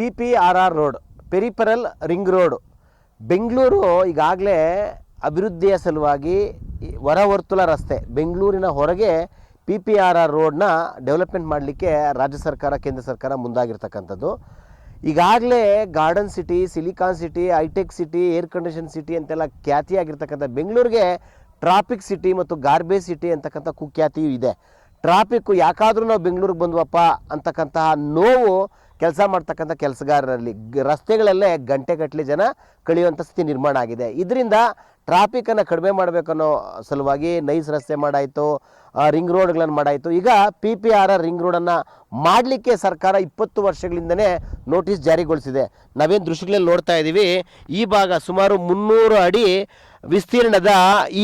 PPRR road, peripheral ring road. Bengaluru ಈಗಾಗಲೇ ಅಭಿವೃದ್ಧಿಯ ಸಲುವಾಗಿ ಹೊರವರ್ತುಲ ರಸ್ತೆ, ಬೆಂಗಳೂರಿನ ಹೊರಗೆ PPRR ರೋಡ್ನ ಡೆವಲಪ್ಮೆಂಟ್ ಮಾಡಲಿಕ್ಕೆ ರಾಜ್ಯ ಸರ್ಕಾರ, ಕೇಂದ್ರ ಸರ್ಕಾರ ಮುಂದಾಗಿರ್ತಕ್ಕಂಥದ್ದು. ಈಗಾಗಲೇ garden city, silicon city, hi tech city, air condition city ಅಂತೆಲ್ಲ ಖ್ಯಾತಿಯಾಗಿರ್ತಕ್ಕಂಥ ಬೆಂಗಳೂರಿಗೆ ಟ್ರಾಫಿಕ್ ಸಿಟಿ ಮತ್ತು ಗಾರ್ಬೇಜ್ ಸಿಟಿ ಅಂತಕ್ಕಂಥ ಕುಖ್ಯಾತಿಯೂ ಇದೆ. ಟ್ರಾಫಿಕ್ಕು ಯಾಕಾದರೂ ನಾವು ಬೆಂಗಳೂರಿಗೆ ಬಂದ್ವಪ್ಪ ಅಂತಕ್ಕಂತಹ ನೋವು ಕೆಲಸ ಮಾಡ್ತಕ್ಕಂಥ ಕೆಲಸಗಾರರಲ್ಲಿ, ರಸ್ತೆಗಳಲ್ಲೇ ಗಂಟೆಗಟ್ಟಲೆ ಜನ ಕಳೆಯುವಂಥ ಸ್ಥಿತಿ ನಿರ್ಮಾಣ ಆಗಿದೆ. ಇದರಿಂದ ಟ್ರಾಫಿಕನ್ನು ಕಡಿಮೆ ಮಾಡಬೇಕನ್ನೋ ಸಲುವಾಗಿ ನೈಸ್ ರಸ್ತೆ ಮಾಡಾಯಿತು, ರಿಂಗ್ ರೋಡ್ಗಳನ್ನು ಮಾಡಾಯಿತು. ಈಗ PPRR ರಿಂಗ್ ರೋಡನ್ನು ಮಾಡಲಿಕ್ಕೆ ಸರ್ಕಾರ 20 ವರ್ಷಗಳಿಂದನೇ ನೋಟಿಸ್ ಜಾರಿಗೊಳಿಸಿದೆ. ನಾವೇನು ದೃಶ್ಯಗಳಲ್ಲಿ ನೋಡ್ತಾ ಇದ್ದೀವಿ, ಈ ಭಾಗ ಸುಮಾರು 300 ಅಡಿ ವಿಸ್ತೀರ್ಣದ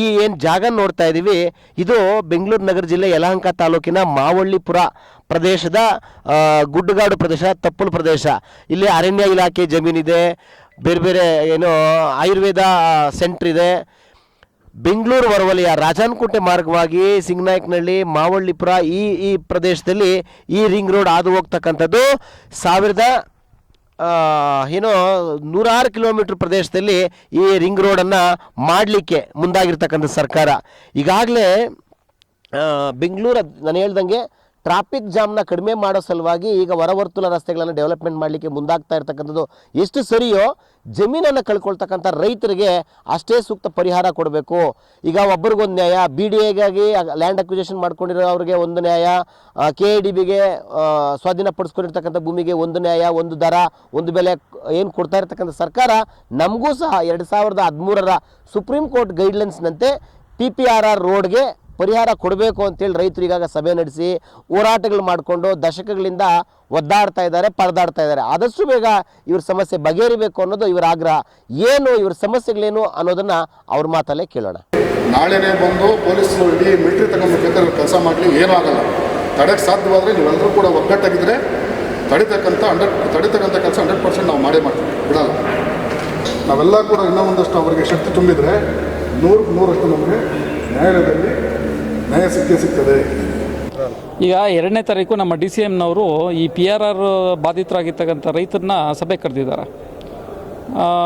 ಈ ಏನು ಜಾಗ ನೋಡ್ತಾ ಇದ್ದೀವಿ, ಇದು ಬೆಂಗಳೂರು ನಗರ ಜಿಲ್ಲೆ ಯಲಹಂಕ ತಾಲೂಕಿನ ಮಾವಳ್ಳಿಪುರ ಪ್ರದೇಶದ ಗುಡ್ಡಗಾಡು ಪ್ರದೇಶ, ತಪ್ಪಲು ಪ್ರದೇಶ. ಇಲ್ಲಿ ಅರಣ್ಯ ಇಲಾಖೆ ಜಮೀನಿದೆ, ಬೇರೆ ಬೇರೆ ಏನು ಆಯುರ್ವೇದ ಸೆಂಟ್ರ್ ಇದೆ. ಬೆಂಗಳೂರು ಹೊರವಲಯ ರಾಜಾನಕುಂಟೆ ಮಾರ್ಗವಾಗಿ ಸಿಂಗನಾಯಕನಹಳ್ಳಿ, ಮಾವಳ್ಳಿಪುರ ಈ ಪ್ರದೇಶದಲ್ಲಿ ಈ ರಿಂಗ್ ರೋಡ್ ಹಾದು ಹೋಗ್ತಕ್ಕಂಥದ್ದು. 106 ಕಿಲೋಮೀಟರ್ ಪ್ರದೇಶದಲ್ಲಿ ಈ ರಿಂಗ್ ರೋಡನ್ನು ಮಾಡಲಿಕ್ಕೆ ಮುಂದಾಗಿರ್ತಕ್ಕಂಥ ಸರ್ಕಾರ. ಈಗಾಗಲೇ ಬೆಂಗಳೂರು, ನಾನು ಹೇಳ್ದಂಗೆ ಟ್ರಾಫಿಕ್ ಜಾಮ್ನ ಕಡಿಮೆ ಮಾಡೋ ಸಲುವಾಗಿ ಈಗ ಹೊರವರ್ತುಲ ರಸ್ತೆಗಳನ್ನು ಡೆವಲಪ್ಮೆಂಟ್ ಮಾಡಲಿಕ್ಕೆ ಮುಂದಾಗ್ತಾ ಇರ್ತಕ್ಕಂಥದ್ದು. ಎಷ್ಟು ಸರಿಯೋ ಜಮೀನನ್ನು ಕಳ್ಕೊಳ್ತಕ್ಕಂಥ ರೈತರಿಗೆ ಅಷ್ಟೇ ಸೂಕ್ತ ಪರಿಹಾರ ಕೊಡಬೇಕು. ಈಗ ಒಬ್ಬರಿಗೊಂದು ನ್ಯಾಯ, BDAಗಾಗಿ ಲ್ಯಾಂಡ್ ಅಕ್ವಿಜೇಷನ್ ಮಾಡ್ಕೊಂಡಿರೋ ಅವ್ರಿಗೆ ಒಂದು ನ್ಯಾಯ, KIDBಗೆ ಸ್ವಾಧೀನಪಡಿಸ್ಕೊಂಡಿರ್ತಕ್ಕಂಥ ಭೂಮಿಗೆ ಒಂದು ನ್ಯಾಯ, ಒಂದು ದರ, ಒಂದು ಬೆಲೆ ಏನು ಕೊಡ್ತಾ ಇರ್ತಕ್ಕಂಥ ಸರ್ಕಾರ, ನಮಗೂ ಸಹ 2013ರ ಸುಪ್ರೀಂ ಕೋರ್ಟ್ ಗೈಡ್ಲೈನ್ಸ್ನಂತೆ PPRR ರೋಡ್ಗೆ ಪರಿಹಾರ ಕೊಡಬೇಕು ಅಂತೇಳಿ ರೈತರು ಈಗಾಗ ಸಭೆ ನಡೆಸಿ ಹೋರಾಟಗಳು ಮಾಡಿಕೊಂಡು ದಶಕಗಳಿಂದ ಒದ್ದಾಡ್ತಾ ಇದ್ದಾರೆ, ಪರದಾಡ್ತಾ ಇದ್ದಾರೆ. ಆದಷ್ಟು ಬೇಗ ಇವ್ರ ಸಮಸ್ಯೆ ಬಗೆಹರಿಬೇಕು ಅನ್ನೋದು ಇವರ ಆಗ್ರಹ. ಏನು ಇವ್ರ ಸಮಸ್ಯೆಗಳೇನು ಅನ್ನೋದನ್ನು ಅವ್ರ ಮಾತಲ್ಲೇ ಕೇಳೋಣ. ನಾಳೆನೇ ಬಂದು ಪೊಲೀಸರು ಇಡೀ ಮಿಲಿಟರಿ ತಗೊಂಡ್ಬೇಕಾದ್ರೆ ಕೆಲಸ ಮಾಡಲಿ, ಏನೂ ಆಗಲ್ಲ. ತಡೆಗೆ ಸಾಧ್ಯವಾದರೆ ನೀವೆಲ್ಲರೂ ಕೂಡ ಒಗ್ಗಟ್ಟಾಗಿದ್ದರೆ ತಡಿತಕ್ಕಂಥ ಕೆಲಸ 100% ನಾವು ಮಾಡೇ ಮಾಡ್ತೀವಿ, ಬಿಡಲ್ಲ. ನಾವೆಲ್ಲ ಕೂಡ ಇನ್ನೂ ಒಂದಷ್ಟು ಅವರಿಗೆ ಶಕ್ತಿ ತುಂಬಿದರೆ 100% ನಮಗೆ ನ್ಯಾಯಾಲಯದಲ್ಲಿ ನ್ಯಾಯ ಸಿಗ್ತದೆ. ಈಗ 2ನೇ ತಾರೀಕು ನಮ್ಮ DCMನವರು ಈ PRR ಬಾಧಿತರಾಗಿರ್ತಕ್ಕಂಥ ರೈತರನ್ನ ಸಭೆ ಕರೆದಿದ್ದಾರೆ.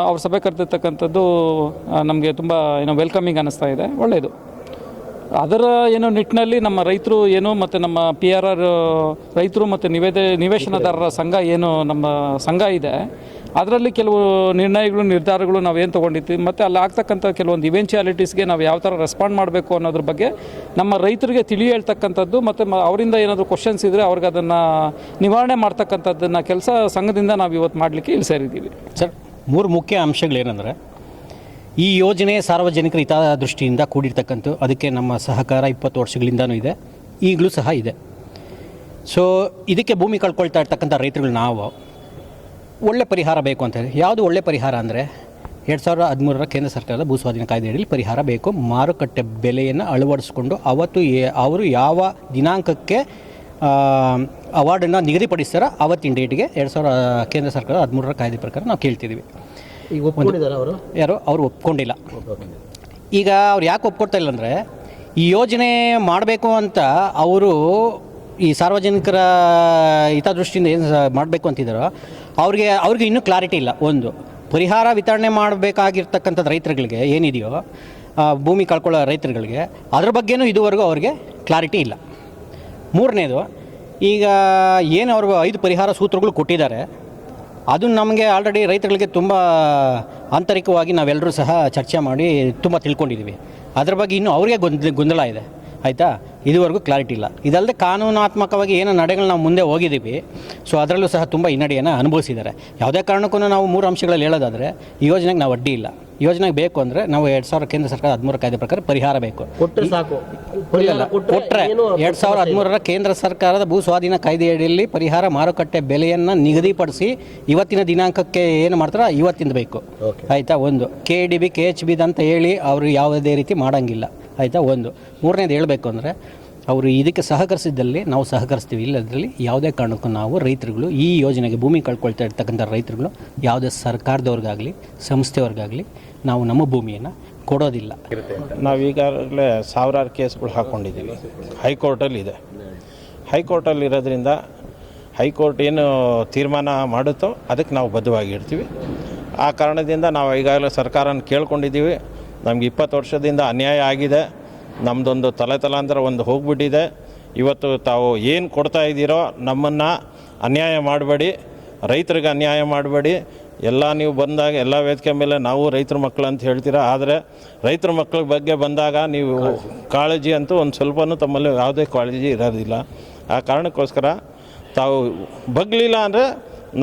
ಅವ್ರು ಸಭೆ ಕರೆದಿರ್ತಕ್ಕಂಥದ್ದು ನಮಗೆ ತುಂಬ ವೆಲ್ಕಮಿಂಗ್ ಅನ್ನಿಸ್ತಾ ಇದೆ, ಒಳ್ಳೆಯದು. ಅದರ ನಿಟ್ಟಿನಲ್ಲಿ ನಮ್ಮ ರೈತರು ಮತ್ತು ನಮ್ಮ PRR ರೈತರು ಮತ್ತು ನಿವೇಶನದಾರರ ಸಂಘ ನಮ್ಮ ಸಂಘ ಇದೆ, ಅದರಲ್ಲಿ ಕೆಲವು ನಿರ್ಧಾರಗಳು ನಾವೇನು ತೊಗೊಂಡಿದ್ದೀವಿ ಮತ್ತು ಅಲ್ಲಿ ಆಗ್ತಕ್ಕಂಥ ಕೆಲವೊಂದು ಇವೆಂಚುಯಾಲಿಟೀಸ್ಗೆ ನಾವು ಯಾವ ಥರ ರೆಸ್ಪಾಂಡ್ ಮಾಡಬೇಕು ಅನ್ನೋದ್ರ ಬಗ್ಗೆ ನಮ್ಮ ರೈತರಿಗೆ ಹೇಳ್ತಕ್ಕಂಥದ್ದು ಮತ್ತು ಅವರಿಂದ ಏನಾದರೂ ಕ್ವಶನ್ಸ್ ಇದ್ದರೆ ಅವ್ರಿಗೆ ಅದನ್ನು ನಿವಾರಣೆ ಮಾಡ್ತಕ್ಕಂಥದ್ದನ್ನು ಕೆಲಸ ಸಂಘದಿಂದ ನಾವು ಇವತ್ತು ಮಾಡಲಿಕ್ಕೆ ಇಲ್ಲಿ ಸೇರಿದ್ದೀವಿ. ಸರ್, 3 ಮುಖ್ಯ ಅಂಶಗಳೇನೆಂದರೆ, ಈ ಯೋಜನೆ ಸಾರ್ವಜನಿಕರ ಹಿತದೃಷ್ಟಿಯಿಂದ ಕೂಡಿರ್ತಕ್ಕಂಥ, ಅದಕ್ಕೆ ನಮ್ಮ ಸಹಕಾರ 20 ವರ್ಷಗಳಿಂದನೂ ಇದೆ, ಈಗಲೂ ಸಹ ಇದೆ. ಸೊ ಇದಕ್ಕೆ ಭೂಮಿ ಕಳ್ಕೊಳ್ತಾ ಇರ್ತಕ್ಕಂಥ ರೈತರುಗಳು ನಾವು ಒಳ್ಳೆ ಪರಿಹಾರ ಬೇಕು ಅಂತ ಹೇಳಿ. ಯಾವುದು ಒಳ್ಳೆ ಪರಿಹಾರ ಅಂದರೆ 2013ರ ಕೇಂದ್ರ ಸರ್ಕಾರದ ಭೂಸ್ವಾಧೀನ ಕಾಯ್ದೆಯಲ್ಲಿ ಪರಿಹಾರ ಬೇಕು. ಮಾರುಕಟ್ಟೆ ಬೆಲೆಯನ್ನು ಅಳವಡಿಸ್ಕೊಂಡು ಅವರು ಯಾವ ದಿನಾಂಕಕ್ಕೆ ಅವಾರ್ಡನ್ನು ನಿಗದಿಪಡಿಸ್ತಾರೋ ಅವತ್ತಿನ ಡೇಟ್ಗೆ ಕೇಂದ್ರ ಸರ್ಕಾರ 13ರ ಕಾಯ್ದೆ ಪ್ರಕಾರ ನಾವು ಕೇಳ್ತಿದ್ದೀವಿ. ಈಗ ಒಪ್ಕೊಂಡಿದ್ದಾರೆ ಅವರು? ಯಾರು ಅವರು ಒಪ್ಕೊಂಡಿಲ್ಲ. ಈಗ ಅವ್ರು ಯಾಕೆ ಒಪ್ಕೊಡ್ತಾ ಇಲ್ಲ ಅಂದರೆ, ಈ ಯೋಜನೆ ಮಾಡಬೇಕು ಅಂತ ಅವರು ಈ ಸಾರ್ವಜನಿಕರ ಹಿತದೃಷ್ಟಿಯಿಂದ ಏನು ಮಾಡಬೇಕು ಅಂತಿದ್ದಾರೋ ಅವ್ರಿಗೆ ಇನ್ನೂ ಕ್ಲಾರಿಟಿ ಇಲ್ಲ. ಒಂದು, ಪರಿಹಾರ ವಿತರಣೆ ಮಾಡಬೇಕಾಗಿರ್ತಕ್ಕಂಥದ್ದು ರೈತರುಗಳಿಗೆ ಏನಿದೆಯೋ, ಭೂಮಿ ಕಳ್ಕೊಳ್ಳೋ ರೈತರುಗಳಿಗೆ, ಅದ್ರ ಬಗ್ಗೆನೂ ಇದುವರೆಗೂ ಅವ್ರಿಗೆ ಕ್ಲಾರಿಟಿ ಇಲ್ಲ. 3ನೇದು, ಈಗ ಏನು ಅವರು 5 ಪರಿಹಾರ ಸೂತ್ರಗಳು ಕೊಟ್ಟಿದ್ದಾರೆ, ಅದು ನಮಗೆ ಆಲ್ರೆಡಿ ರೈತರುಗಳಿಗೆ ತುಂಬ ಆಂತರಿಕವಾಗಿ ನಾವೆಲ್ಲರೂ ಸಹ ಚರ್ಚೆ ಮಾಡಿ ತುಂಬ ತಿಳ್ಕೊಂಡಿದ್ದೀವಿ. ಅದ್ರ ಬಗ್ಗೆ ಇನ್ನೂ ಅವ್ರಿಗೆ ಗೊಂದಲ ಇದೆ, ಆಯಿತಾ. ಇದುವರೆಗೂ ಕ್ಲಾರಿಟಿ ಇಲ್ಲ. ಇದಲ್ಲದೆ ಕಾನೂನಾತ್ಮಕವಾಗಿ ಏನೋ ನಡೆಗಳು ನಾವು ಮುಂದೆ ಹೋಗಿದ್ದೀವಿ. ಸೊ ಅದರಲ್ಲೂ ಸಹ ತುಂಬ ಹಿನ್ನಡೆಯನ್ನು ಅನುಭವಿಸಿದ್ದಾರೆ. ಯಾವುದೇ ಕಾರಣಕ್ಕೂ ನಾವು 3 ಅಂಶಗಳಲ್ಲಿ ಹೇಳೋದಾದರೆ, ಈ ಯೋಜನೆಗೆ ನಾವು ಅಡ್ಡಿ ಇಲ್ಲ. ಯೋಜನೆಗೆ ಬೇಕು ಅಂದರೆ ನಾವು 2000 ಕೇಂದ್ರ ಸರ್ಕಾರ 13ರ ಕಾಯ್ದೆ ಪ್ರಕಾರ ಪರಿಹಾರ ಬೇಕು. ಕೊಟ್ಟರೆ ಸಾಕು. ಕೊಟ್ಟರೆ 2013ರ ಕೇಂದ್ರ ಸರ್ಕಾರದ ಭೂ ಸ್ವಾಧೀನ ಕಾಯ್ದೆಯಡಿಯಲ್ಲಿ ಪರಿಹಾರ ಮಾರುಕಟ್ಟೆ ಬೆಲೆಯನ್ನು ನಿಗದಿಪಡಿಸಿ ಇವತ್ತಿನ ದಿನಾಂಕಕ್ಕೆ ಏನು ಮಾಡ್ತಾರೋ ಇವತ್ತಿಂದ ಬೇಕು, ಆಯಿತಾ. ಒಂದು, KIDB KHB ಅಂತ ಹೇಳಿ ಅವರು ಯಾವುದೇ ರೀತಿ ಮಾಡೋಂಗಿಲ್ಲ, ಆಯಿತಾ. ಒಂದು. 3ನೇದು ಹೇಳಬೇಕು ಅಂದರೆ, ಅವರು ಇದಕ್ಕೆ ಸಹಕರಿಸಿದ್ದಲ್ಲಿ ನಾವು ಸಹಕರಿಸ್ತೀವಿ, ಇಲ್ಲದ್ರಲ್ಲಿ ಯಾವುದೇ ಕಾರಣಕ್ಕೂ ನಾವು ರೈತರುಗಳು ಈ ಯೋಜನೆಗೆ ಭೂಮಿ ಕಳ್ಕೊಳ್ತಾ ಇರ್ತಕ್ಕಂಥ ರೈತರುಗಳು ಯಾವುದೇ ಸರ್ಕಾರದವ್ರಿಗಾಗಲಿ ಸಂಸ್ಥೆಯವ್ರಿಗಾಗಲಿ ನಾವು ನಮ್ಮ ಭೂಮಿಯನ್ನು ಕೊಡೋದಿಲ್ಲ. ನಾವೀಗಾಗಲೇ 1000 ಕೇಸ್ಗಳು ಹಾಕ್ಕೊಂಡಿದ್ದೀವಿ. ಹೈಕೋರ್ಟಲ್ಲಿದೆ. ಹೈಕೋರ್ಟಲ್ಲಿರೋದ್ರಿಂದ ಹೈಕೋರ್ಟ್ ಏನು ತೀರ್ಮಾನ ಮಾಡುತ್ತೋ ಅದಕ್ಕೆ ನಾವು ಬದ್ಧವಾಗಿರ್ತೀವಿ. ಆ ಕಾರಣದಿಂದ ನಾವು ಈಗಾಗಲೇ ಸರ್ಕಾರನ ಕೇಳ್ಕೊಂಡಿದ್ದೀವಿ. ನಮ್ಗೆ 20 ವರ್ಷದಿಂದ ಅನ್ಯಾಯ ಆಗಿದೆ, ನಮ್ಮದೊಂದು ತಲಾಂತರ ಒಂದು ಹೋಗ್ಬಿಟ್ಟಿದೆ. ಇವತ್ತು ತಾವು ಏನು ಕೊಡ್ತಾ ಇದ್ದೀರೋ ನಮ್ಮನ್ನು ಅನ್ಯಾಯ ಮಾಡಬೇಡಿ, ರೈತರಿಗೆ ಅನ್ಯಾಯ ಮಾಡಬೇಡಿ. ಎಲ್ಲ ನೀವು ಬಂದಾಗ ಎಲ್ಲ ವೇದಿಕೆ ಮೇಲೆ ನಾವು ರೈತರ ಮಕ್ಕಳು ಅಂತ ಹೇಳ್ತೀರಾ, ಆದರೆ ರೈತರ ಮಕ್ಕಳ ಬಗ್ಗೆ ಬಂದಾಗ ನೀವು ಕಾಳಜಿ ಅಂತೂ ಒಂದು ಸ್ವಲ್ಪನೂ ತಮ್ಮಲ್ಲಿ ಯಾವುದೇ ಕಾಳಜಿ ಇರೋದಿಲ್ಲ. ಆ ಕಾರಣಕ್ಕೋಸ್ಕರ ತಾವು ಬಗ್ಲಿಲ್ಲ ಅಂದರೆ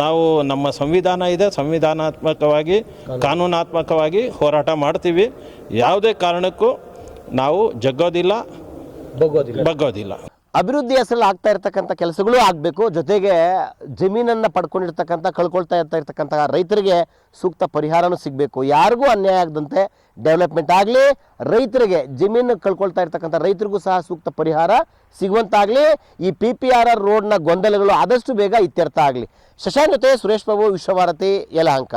ನಾವು ನಮ್ಮ ಸಂವಿಧಾನ ಇದೆ, ಸಂವಿಧಾನಾತ್ಮಕವಾಗಿ ಕಾನೂನಾತ್ಮಕವಾಗಿ ಹೋರಾಟ ಮಾಡ್ತೀವಿ. ಯಾವುದೇ ಕಾರಣಕ್ಕೂ ನಾವು ಜಗ್ಗೋದಿಲ್ಲ, ಬಗ್ಗೋದಿಲ್ಲ. ಅಭಿವೃದ್ಧಿ ಹೆಸರಲ್ಲಿ ಆಗ್ತಾ ಇರ್ತಕ್ಕಂಥ ಕೆಲಸಗಳು ಆಗಬೇಕು. ಜೊತೆಗೆ ಜಮೀನನ್ನು ಪಡ್ಕೊಂಡಿರ್ತಕ್ಕಂಥ ಕಳ್ಕೊಳ್ತಾ ಇರ್ತಕ್ಕಂಥ ರೈತರಿಗೆ ಸೂಕ್ತ ಪರಿಹಾರನೂ ಸಿಗಬೇಕು. ಯಾರಿಗೂ ಅನ್ಯಾಯ ಆಗದಂತೆ ಡೆವಲಪ್ಮೆಂಟ್ ಆಗಲಿ, ರೈತರಿಗೆ ಜಮೀನು ಕಳ್ಕೊಳ್ತಾ ಇರ್ತಕ್ಕಂಥ ರೈತರಿಗೂ ಸಹ ಸೂಕ್ತ ಪರಿಹಾರ ಸಿಗುವಂತಾಗಲಿ. ಈ PPRR ರೋಡ್ನ ಗೊಂದಲಗಳು ಆದಷ್ಟು ಬೇಗ ಇತ್ಯರ್ಥ ಆಗಲಿ. ಶಶಾಂಕ್ ಜೊತೆ ಸುರೇಶ್ ಬಾಬು, ವಿಶ್ವಭಾರತಿ, ಯಲಹಂಕ.